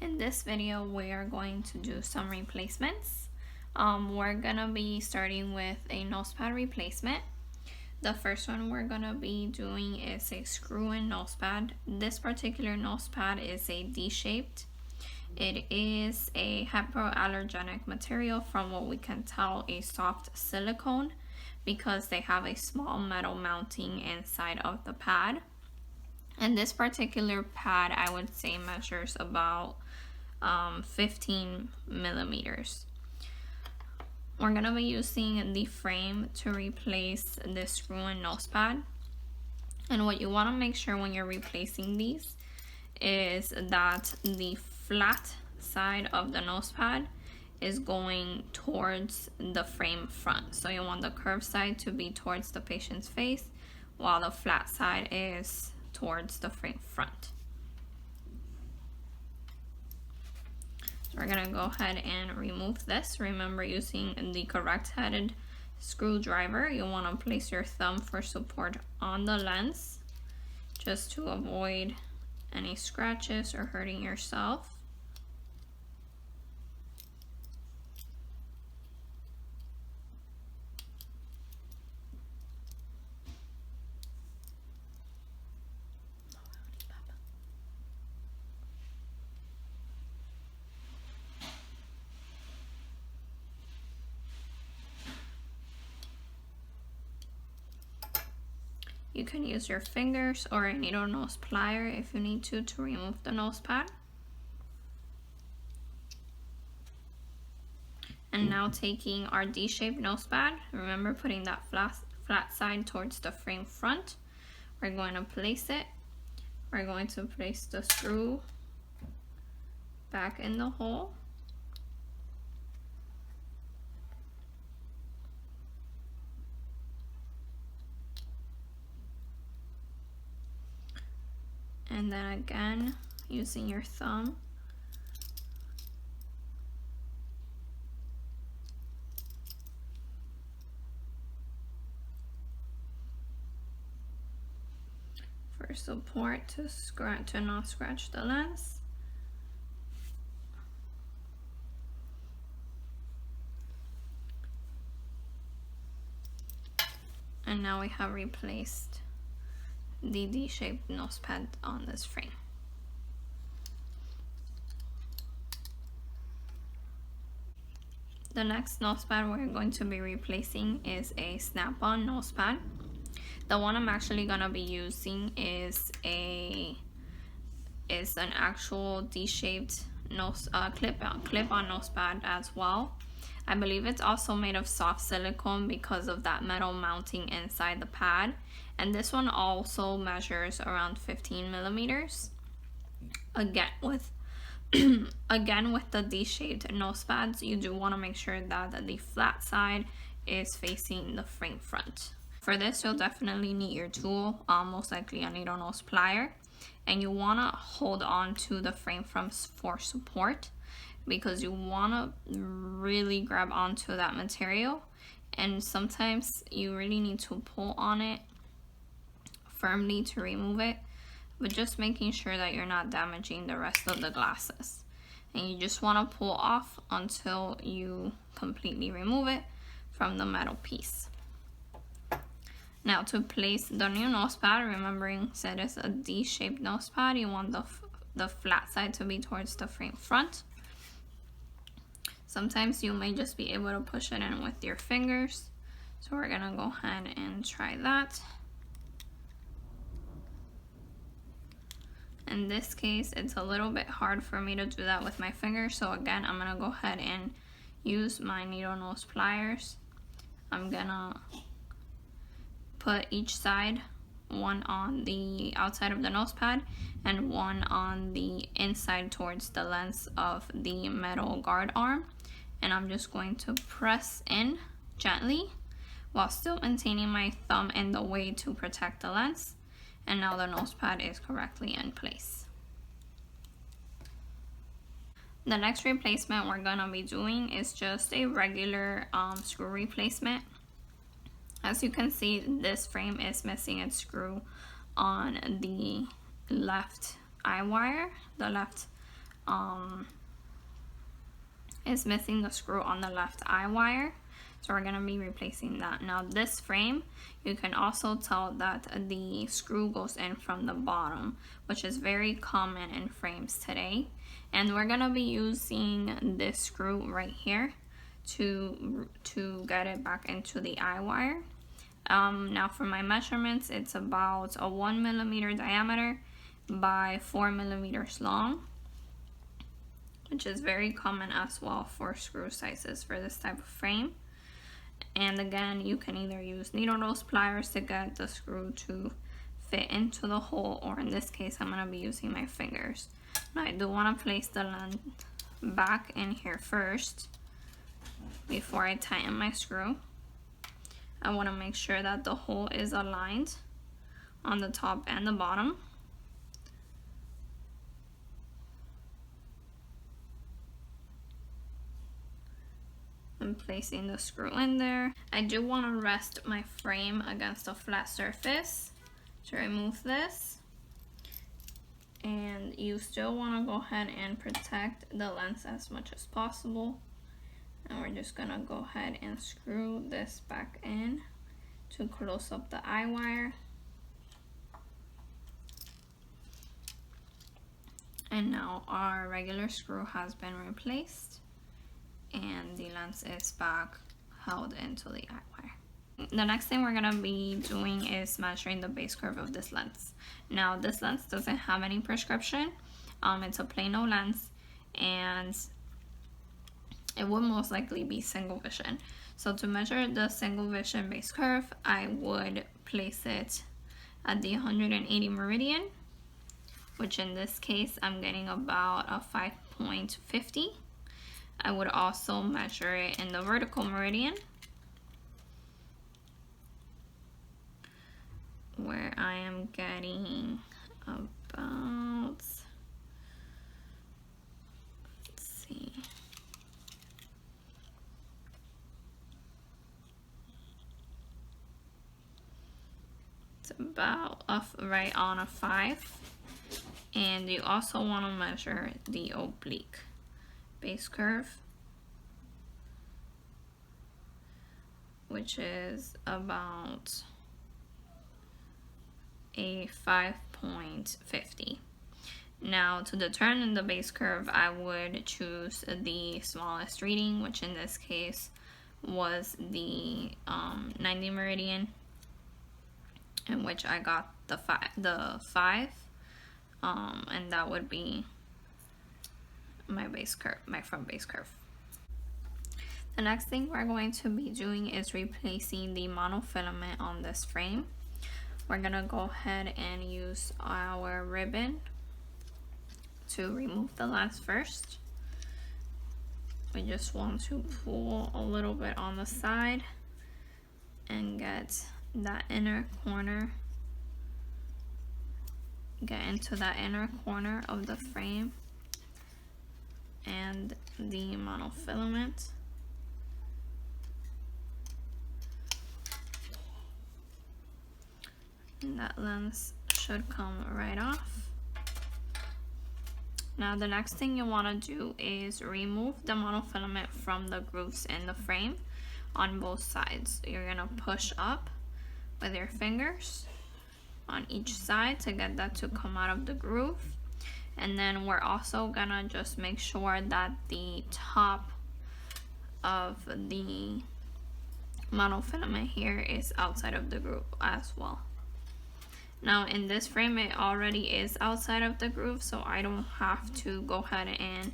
In this video, we are going to do some replacements. We're gonna be starting with a nose pad replacement. The first one we're gonna be doing is a screw-in nose pad. This particular nose pad is a D-shaped. It is a hypoallergenic material, from what we can tell, a soft silicone, because they have a small metal mounting inside of the pad. And this particular pad, I would say, measures about 15 millimeters. We're going to be using the frame to replace the screw-in nose pad. And what you want to make sure when you're replacing these is that the flat side of the nose pad is going towards the frame front. So you want the curved side to be towards the patient's face, while the flat side is towards the frame front. So we're gonna go ahead and remove this. Remember, using the correct headed screwdriver, you want to place your thumb for support on the lens, just to avoid any scratches or hurting yourself. You can use your fingers or a needle nose plier if you need to remove the nose pad. And now, taking our D-shaped nose pad, remember putting that flat side towards the frame front. We're going to place it. We're going to place the screw back in the hole. And then again, using your thumb, for support to not scratch the lens. And now we have replaced the D-shaped nose pad on this frame. The next nose pad we're going to be replacing is a snap-on nose pad. The one I'm actually gonna be using is an actual D-shaped nose clip-on nose pad as well. I believe it's also made of soft silicone because of that metal mounting inside the pad. And this one also measures around 15 millimeters. Again, with the D-shaped nose pads, you do want to make sure that the flat side is facing the frame front. For this, you'll definitely need your tool, most likely a needle nose plier. And you want to hold on to the frame front for support, because you want to really grab onto that material. And sometimes you really need to pull on it firmly to remove it, but just making sure that you're not damaging the rest of the glasses. And you just want to pull off until you completely remove it from the metal piece. Now, to place the new nose pad, remembering that it's a D-shaped nose pad, you want the flat side to be towards the frame front. Sometimes you may just be able to push it in with your fingers. So we're gonna go ahead and try that. In this case, it's a little bit hard for me to do that with my fingers. So again, I'm gonna go ahead and use my needle nose pliers. I'm gonna put each side, one on the outside of the nose pad and one on the inside towards the lens of the metal guard arm. And I'm just going to press in gently while still maintaining my thumb in the way to protect the lens. And now the nose pad is correctly in place. The next replacement we're gonna be doing is just a regular screw replacement. As you can see, this frame is missing its screw on the left eye wire, the left is missing the screw on the left eye wire. So we're going to be replacing that. Now this frame, you can also tell that the screw goes in from the bottom, which is very common in frames today. And we're going to be using this screw right here to get it back into the eye wire. Now for my measurements, it's about a 1 millimeter diameter by 4 millimeters long, which is very common as well for screw sizes for this type of frame. And again, you can either use needle nose pliers to get the screw to fit into the hole, or in this case, I'm going to be using my fingers. Now I do want to place the lens back in here first before I tighten my screw. I want to make sure that the hole is aligned on the top and the bottom. I'm placing the screw in there. I do want to rest my frame against a flat surface to remove this. And you still want to go ahead and protect the lens as much as possible. And we're just going to go ahead and screw this back in to close up the eye wire. And now our regular screw has been replaced, and the lens is back held into the eye wire. The next thing we're going to be doing is measuring the base curve of this lens. Now this lens doesn't have any prescription. It's a Plano lens, and it would most likely be single vision. So to measure the single vision base curve, I would place it at the 180 meridian, which in this case I'm getting about a 5.50. I would also measure it in the vertical meridian, where I am getting about, let's see, it's about right on a 5. And you also want to measure the oblique base curve, which is about a 5.50. Now to determine the base curve, I would choose the smallest reading, which in this case was the 90 meridian, in which I got the 5. And that would be my base curve, my front base curve. The next thing we're going to be doing is replacing the monofilament on this frame. We're gonna go ahead and use our ribbon to remove the lens first. We just want to pull a little bit on the side and get that inner corner, get into that inner corner of the frame and the monofilament. And that lens should come right off. Now the next thing you want to do is remove the monofilament from the grooves in the frame on both sides. You're going to push up with your fingers on each side to get that to come out of the groove. And then we're also gonna just make sure that the top of the monofilament here is outside of the groove as well. Now in this frame it already is outside of the groove, so I don't have to go ahead and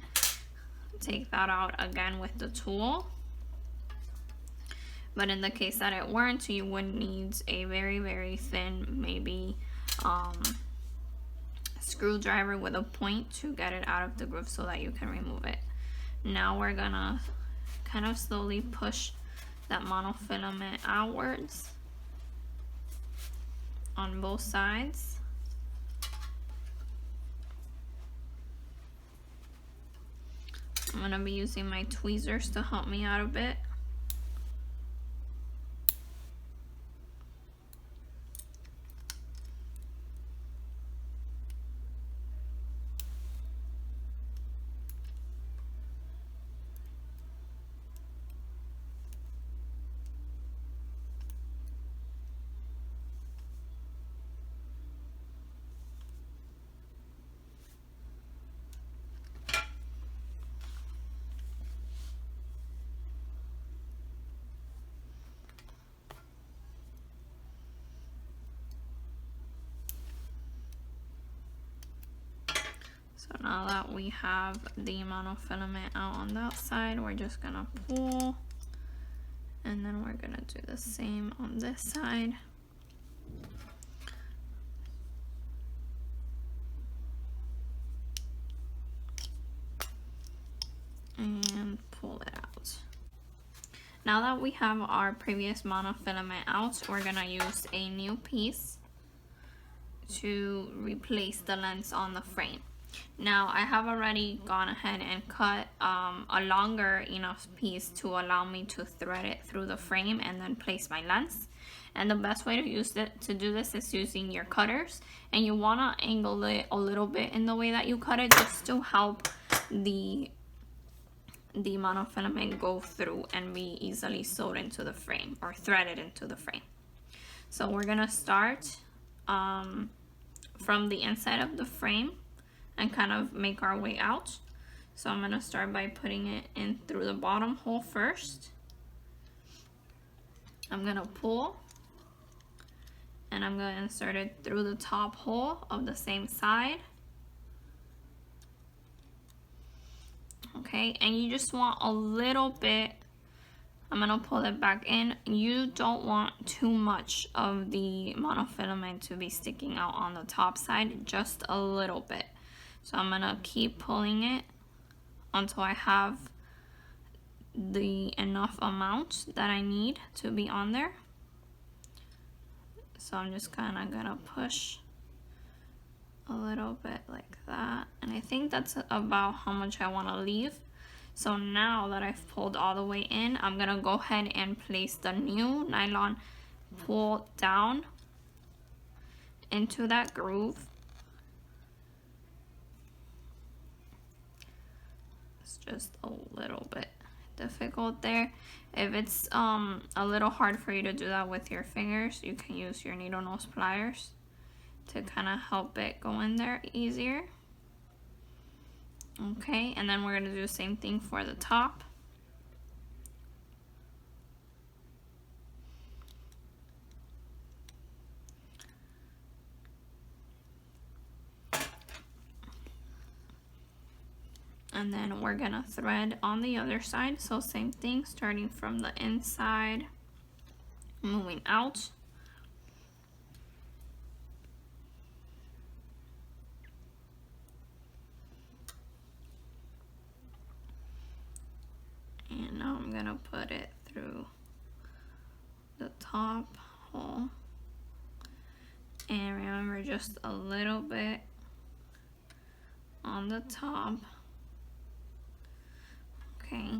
take that out again with the tool. But in the case that it weren't, you would need a very thin, maybe screwdriver with a point to get it out of the groove so that you can remove it. Now we're gonna kind of slowly push that monofilament outwards on both sides. I'm gonna be using my tweezers to help me out a bit. now that we have the monofilament out on that side, we're just gonna pull, and then we're gonna do the same on this side. And pull it out. Now that we have our previous monofilament out, we're gonna use a new piece to replace the lens on the frame. Now I have already gone ahead and cut a longer enough piece to allow me to thread it through the frame and then place my lens. And the best way to do this is using your cutters, and you want to angle it a little bit in the way that you cut it, just to help the monofilament go through and be easily sewed into the frame or threaded into the frame. So we're gonna start from the inside of the frame and kind of make our way out. So I'm gonna start by putting it in through the bottom hole first. I'm gonna pull, and I'm gonna insert it through the top hole of the same side. Okay, and you just want a little bit. I'm gonna pull it back in. You don't want too much of the monofilament to be sticking out on the top side, just a little bit. So I'm gonna keep pulling it until I have the enough amount that I need to be on there. So I'm just kind of gonna push a little bit like that, and I think that's about how much I want to leave. So now that I've pulled all the way in, I'm gonna go ahead and place the new nylon pull down into that groove. It's just a little bit difficult there. If it's a little hard for you to do that with your fingers, you can use your needle nose pliers to kind of help it go in there easier. Okay, and then we're going to do the same thing for the top. And then we're going to thread on the other side. So same thing, starting from the inside, moving out. And now I'm gonna put it through the top hole. And remember, just a little bit on the top. Okay.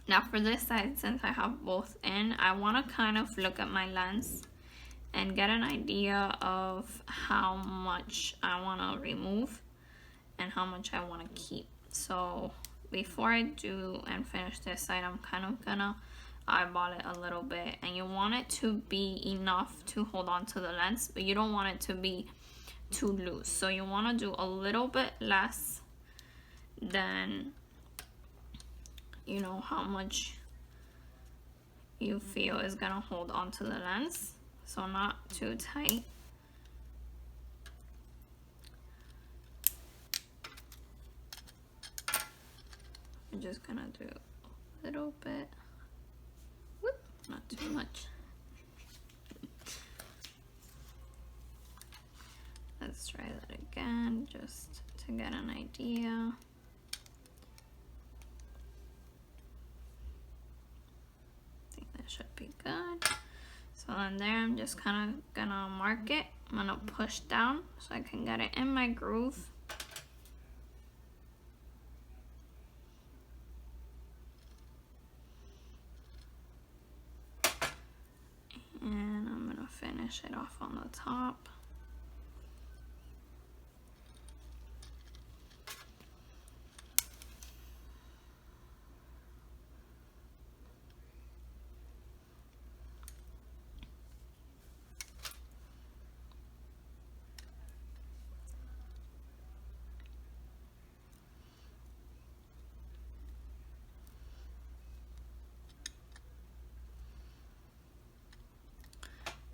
Now for this side, since I have both in, I wanna kind of look at my lens and get an idea of how much I wanna remove and how much I wanna keep. So before I do and finish this side, I'm kind of gonna eyeball it a little bit, and you want it to be enough to hold on to the lens, but you don't want it to be too loose. So you want to do a little bit less than, you know, how much you feel is gonna hold on to the lens. So not too tight. I'm just gonna do a little bit. Whoop, not too much. Let's try that again, just to get an idea. I think that should be good. So then there, I'm just kind of gonna mark it. I'm gonna push down so I can get it in my groove. And I'm gonna finish it off on the top.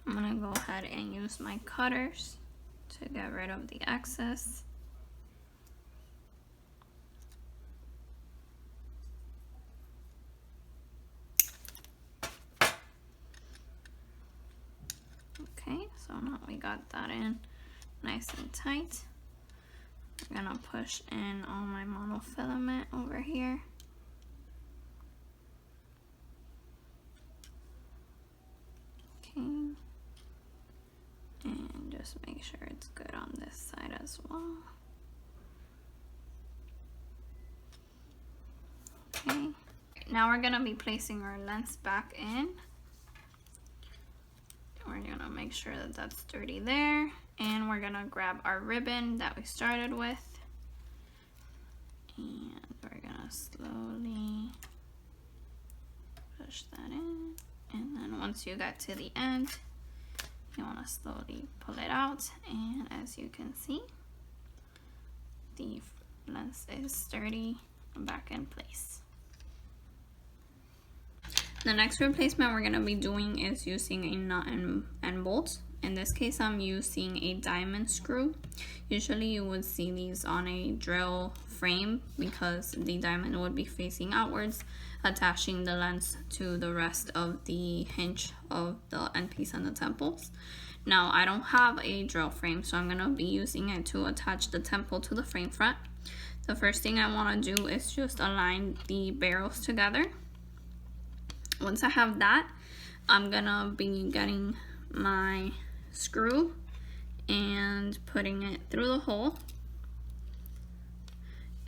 I'm gonna go ahead and use my cutters to get rid of the excess. we got that in nice and tight. I'm gonna push in on my monofilament over here. Okay. And just make sure it's good on this side as well. Okay. Now we're gonna be placing our lens back in. We're gonna make sure that that's sturdy there. And we're gonna grab our ribbon that we started with. And we're gonna slowly push that in. And then once you get to the end, you wanna slowly pull it out. And as you can see, the lens is sturdy and back in place. The next replacement we're gonna be doing is using a nut and bolt. In this case, I'm using a diamond screw. Usually you would see these on a drill frame because the diamond would be facing outwards, attaching the lens to the rest of the hinge of the end piece and the temples. Now, I don't have a drill frame, so I'm gonna be using it to attach the temple to the frame front. The first thing I wanna do is just align the barrels together. Once I have that, I'm gonna be getting my screw and putting it through the hole.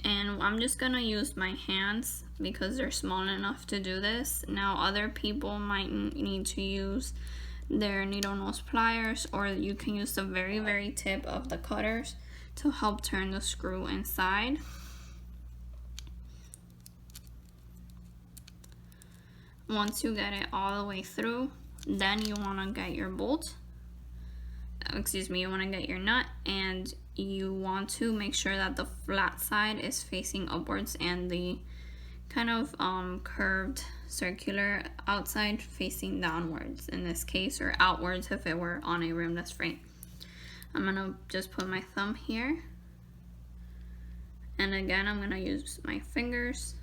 And I'm just gonna use my hands because they're small enough to do this. Now, other people might need to use their needle nose pliers, or you can use the very, very tip of the cutters to help turn the screw inside. Once you get it all the way through, then you want to get your bolt, you want to get your nut, and you want to make sure that the flat side is facing upwards and the kind of curved circular outside facing downwards in this case, or outwards if it were on a rimless frame. I'm gonna just put my thumb here, and again I'm gonna use my fingers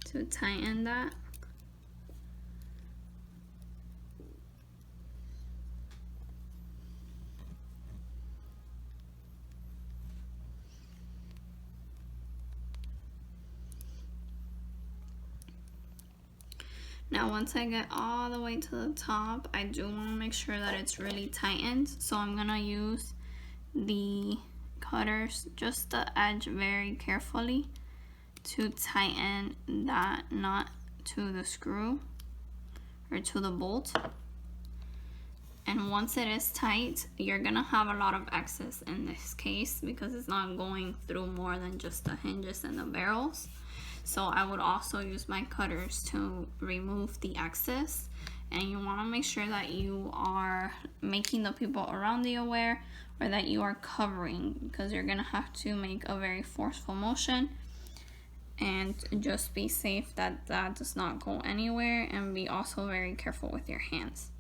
to tighten that. Now once I get all the way to the top, I do want to make sure that it's really tightened. So I'm going to use the cutters, just the edge, very carefully to tighten that nut to the screw or to the bolt. And once it is tight, you're going to have a lot of excess in this case because it's not going through more than just the hinges and the barrels. So I would also use my cutters to remove the excess, and you want to make sure that you are making the people around you aware, or that you are covering, because you're going to have to make a very forceful motion, and just be safe that that does not go anywhere, and be also very careful with your hands.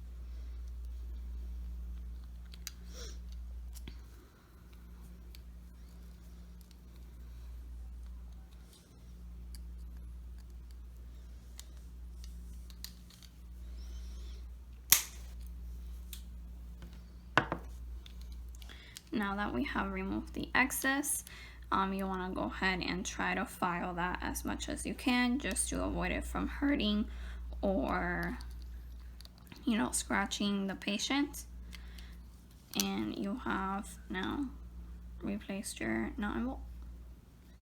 Now that we have removed the excess, you want to go ahead and try to file that as much as you can, just to avoid it from hurting or, you know, scratching the patient. And you have now replaced your nut and bolt.